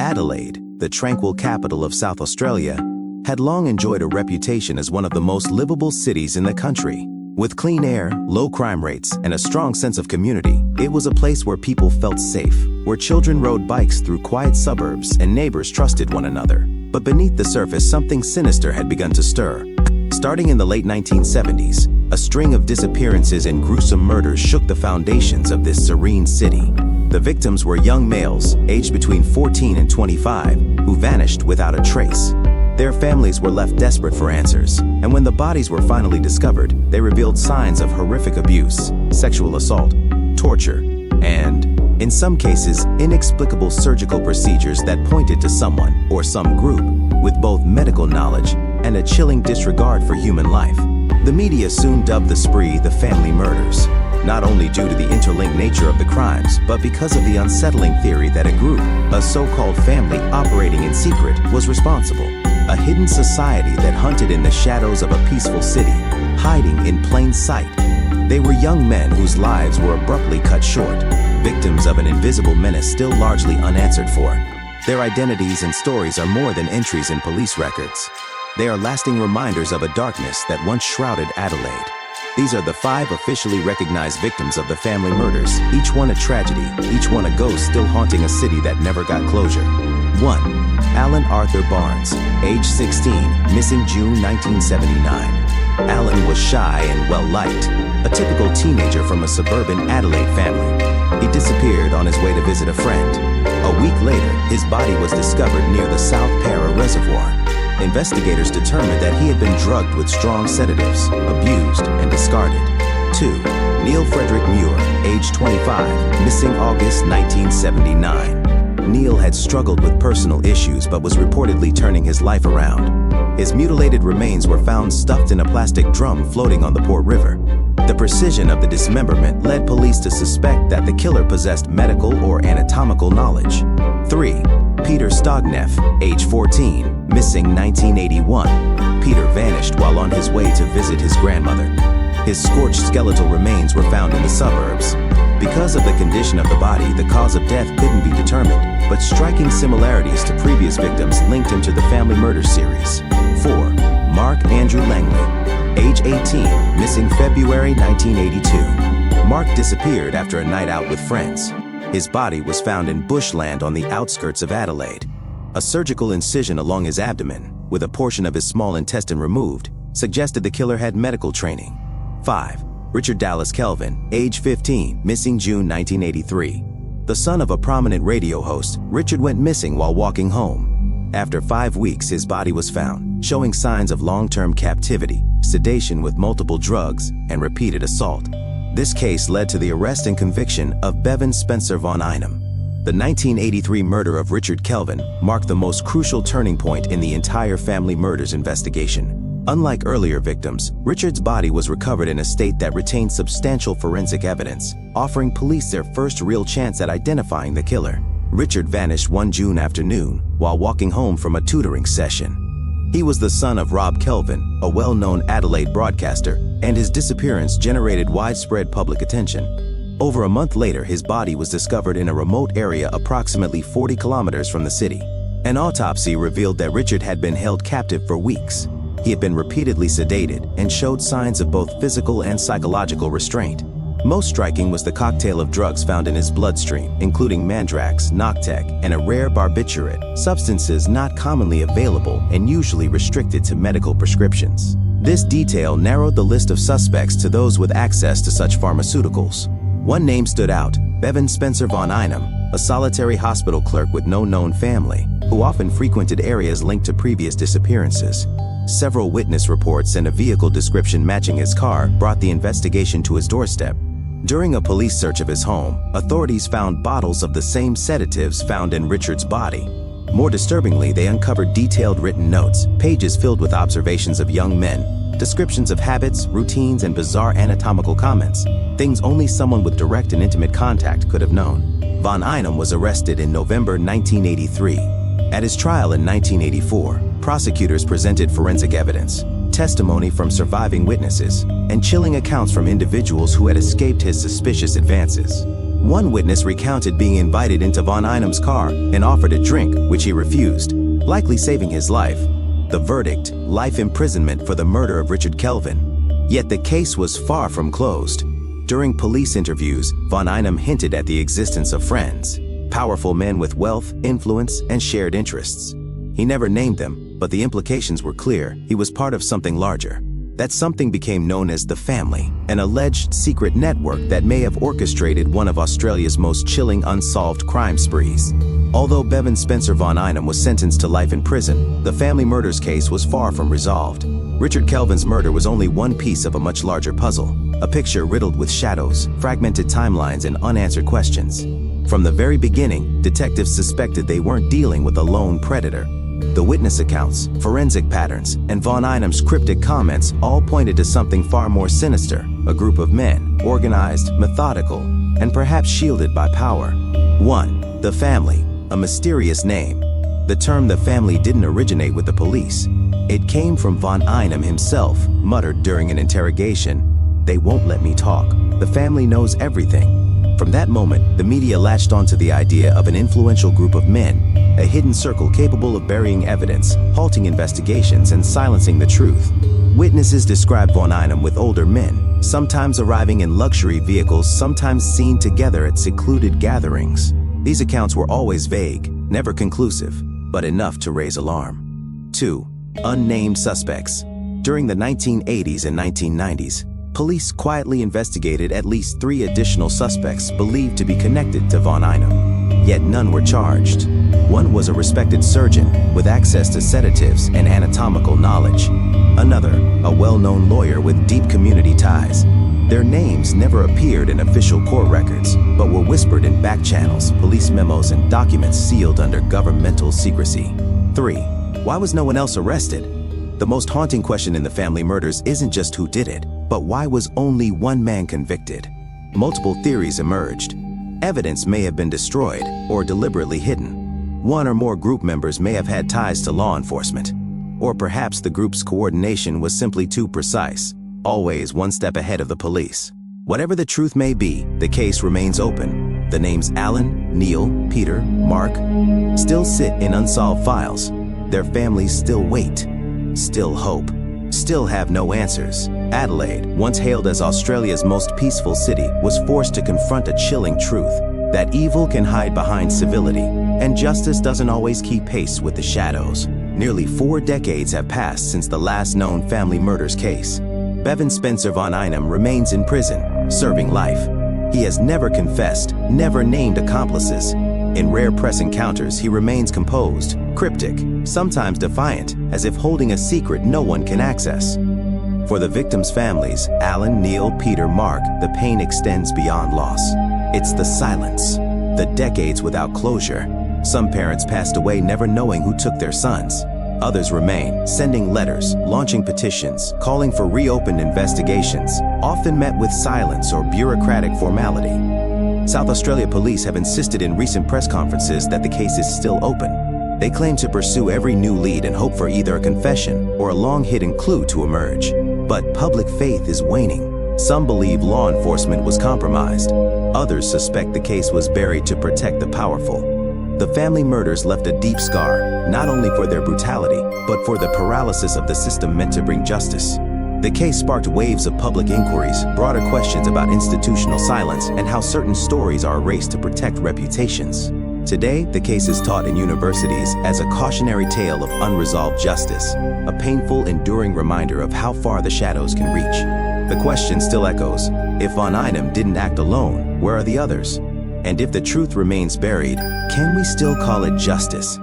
Adelaide, the tranquil capital of South Australia, had long enjoyed a reputation as one of the most livable cities in the country. With clean air, low crime rates, and a strong sense of community, it was a place where people felt safe, where children rode bikes through quiet suburbs and neighbors trusted one another. But beneath the surface, something sinister had begun to stir. Starting in the late 1970s, a string of disappearances and gruesome murders shook the foundations of this serene city. The victims were young males, aged between 14 and 25, who vanished without a trace. Their families were left desperate for answers, and when the bodies were finally discovered, they revealed signs of horrific abuse, sexual assault, torture, and, in some cases, inexplicable surgical procedures that pointed to someone, or some group, with both medical knowledge and a chilling disregard for human life. The media soon dubbed the spree the family murders, not only due to the interlinked nature of the crimes, but because of the unsettling theory that a group, a so-called family operating in secret, was responsible. A hidden society that hunted in the shadows of a peaceful city, hiding in plain sight. They were young men whose lives were abruptly cut short, victims of an invisible menace still largely unanswered for. Their identities and stories are more than entries in police records. They are lasting reminders of a darkness that once shrouded Adelaide. These are the 5 officially recognized victims of the family murders, each one a tragedy, each one a ghost still haunting a city that never got closure. 1. Alan Arthur Barnes, age 16, missing June 1979. Alan was shy and well-liked, a typical teenager from a suburban Adelaide family. He disappeared on his way to visit a friend. A week later, his body was discovered near the South Para Reservoir. Investigators determined that he had been drugged with strong sedatives, abused, and discarded. 2. Neil Frederick Muir, age 25, missing August 1979. Neil had struggled with personal issues but was reportedly turning his life around. His mutilated remains were found stuffed in a plastic drum floating on the Port River. The precision of the dismemberment led police to suspect that the killer possessed medical or anatomical knowledge. 3. Peter Stogneff, age 14, missing 1981. Peter vanished while on his way to visit his grandmother. His scorched skeletal remains were found in the suburbs. Because of the condition of the body, the cause of death couldn't be determined, but striking similarities to previous victims linked him to the family murder series. 4. Mark Andrew Langley, age 18, missing February 1982. Mark disappeared after a night out with friends. His body was found in bushland on the outskirts of Adelaide. A surgical incision along his abdomen, with a portion of his small intestine removed, suggested the killer had medical training. 5. Richard Dallas Kelvin, age 15, missing June 1983. The son of a prominent radio host, Richard went missing while walking home. After 5 weeks, his body was found, showing signs of long-term captivity, sedation with multiple drugs, and repeated assault. This case led to the arrest and conviction of Bevan Spencer von Einem. The 1983 murder of Richard Kelvin marked the most crucial turning point in the entire family murders investigation. Unlike earlier victims, Richard's body was recovered in a state that retained substantial forensic evidence, offering police their first real chance at identifying the killer. Richard vanished one June afternoon while walking home from a tutoring session. He was the son of Rob Kelvin, a well-known Adelaide broadcaster, and his disappearance generated widespread public attention. Over a month later, his body was discovered in a remote area approximately 40 kilometers from the city. An autopsy revealed that Richard had been held captive for weeks. He had been repeatedly sedated and showed signs of both physical and psychological restraint. Most striking was the cocktail of drugs found in his bloodstream, including mandrax, Noctec, and a rare barbiturate, substances not commonly available and usually restricted to medical prescriptions. This detail narrowed the list of suspects to those with access to such pharmaceuticals. One name stood out, Bevan Spencer von Einem, a solitary hospital clerk with no known family, who often frequented areas linked to previous disappearances. Several witness reports and a vehicle description matching his car brought the investigation to his doorstep. During a police search of his home, authorities found bottles of the same sedatives found in Richard's body. More disturbingly, they uncovered detailed written notes, pages filled with observations of young men, descriptions of habits, routines, and bizarre anatomical comments, things only someone with direct and intimate contact could have known. Von Einem was arrested in November 1983. At his trial in 1984, prosecutors presented forensic evidence, testimony from surviving witnesses, and chilling accounts from individuals who had escaped his suspicious advances. One witness recounted being invited into von Einem's car and offered a drink, which he refused, likely saving his life. The verdict: life imprisonment for the murder of Richard Kelvin. Yet the case was far from closed. During police interviews, von Einem hinted at the existence of friends, powerful men with wealth, influence, and shared interests. He never named them, but the implications were clear. He was part of something larger. That something became known as the family, an alleged secret network that may have orchestrated one of Australia's most chilling unsolved crime sprees. Although Bevan Spencer von Einem was sentenced to life in prison, the family murders case was far from resolved. Richard Kelvin's murder was only one piece of a much larger puzzle, a picture riddled with shadows, fragmented timelines, and unanswered questions. From the very beginning, detectives suspected they weren't dealing with a lone predator. The witness accounts, forensic patterns, and von Einem's cryptic comments all pointed to something far more sinister: a group of men, organized, methodical, and perhaps shielded by power. 1. The family, a mysterious name. The term "the family" didn't originate with the police. It came from von Einem himself, muttered during an interrogation. "They won't let me talk. The family knows everything." From that moment, the media latched onto the idea of an influential group of men, a hidden circle capable of burying evidence, halting investigations, and silencing the truth. Witnesses described von Einem with older men, sometimes arriving in luxury vehicles, sometimes seen together at secluded gatherings. These accounts were always vague, never conclusive, but enough to raise alarm. 2. Unnamed suspects. During the 1980s and 1990s, police quietly investigated at least 3 additional suspects believed to be connected to von Einem. Yet none were charged. One was a respected surgeon with access to sedatives and anatomical knowledge. Another, a well-known lawyer with deep community ties. Their names never appeared in official court records, but were whispered in back channels, police memos, and documents sealed under governmental secrecy. 3. Why was no one else arrested? The most haunting question in the family murders isn't just who did it, but why was only one man convicted? Multiple theories emerged. Evidence may have been destroyed or deliberately hidden. One or more group members may have had ties to law enforcement. Or perhaps the group's coordination was simply too precise, always one step ahead of the police. Whatever the truth may be, the case remains open. The names Alan, Neil, Peter, Mark still sit in unsolved files. Their families still wait, still hope, still have no answers. Adelaide, once hailed as Australia's most peaceful city, was forced to confront a chilling truth: that evil can hide behind civility, and justice doesn't always keep pace with the shadows. Nearly 4 decades have passed since the last known family murders case. Bevan Spencer von Einem remains in prison, serving life. He has never confessed, never named accomplices. In rare press encounters, he remains composed, cryptic, sometimes defiant, as if holding a secret no one can access. For the victims' families, Alan, Neil, Peter, Mark, the pain extends beyond loss. It's the silence, the decades without closure. Some parents passed away never knowing who took their sons. Others remain, sending letters, launching petitions, calling for reopened investigations, often met with silence or bureaucratic formality. South Australia police have insisted in recent press conferences that the case is still open. They claim to pursue every new lead and hope for either a confession or a long-hidden clue to emerge. But public faith is waning. Some believe law enforcement was compromised. Others suspect the case was buried to protect the powerful. The family murders left a deep scar, not only for their brutality, but for the paralysis of the system meant to bring justice. The case sparked waves of public inquiries, broader questions about institutional silence, and how certain stories are erased to protect reputations. Today, the case is taught in universities as a cautionary tale of unresolved justice, a painful, enduring reminder of how far the shadows can reach. The question still echoes: if von Einem didn't act alone, where are the others? And if the truth remains buried, can we still call it justice?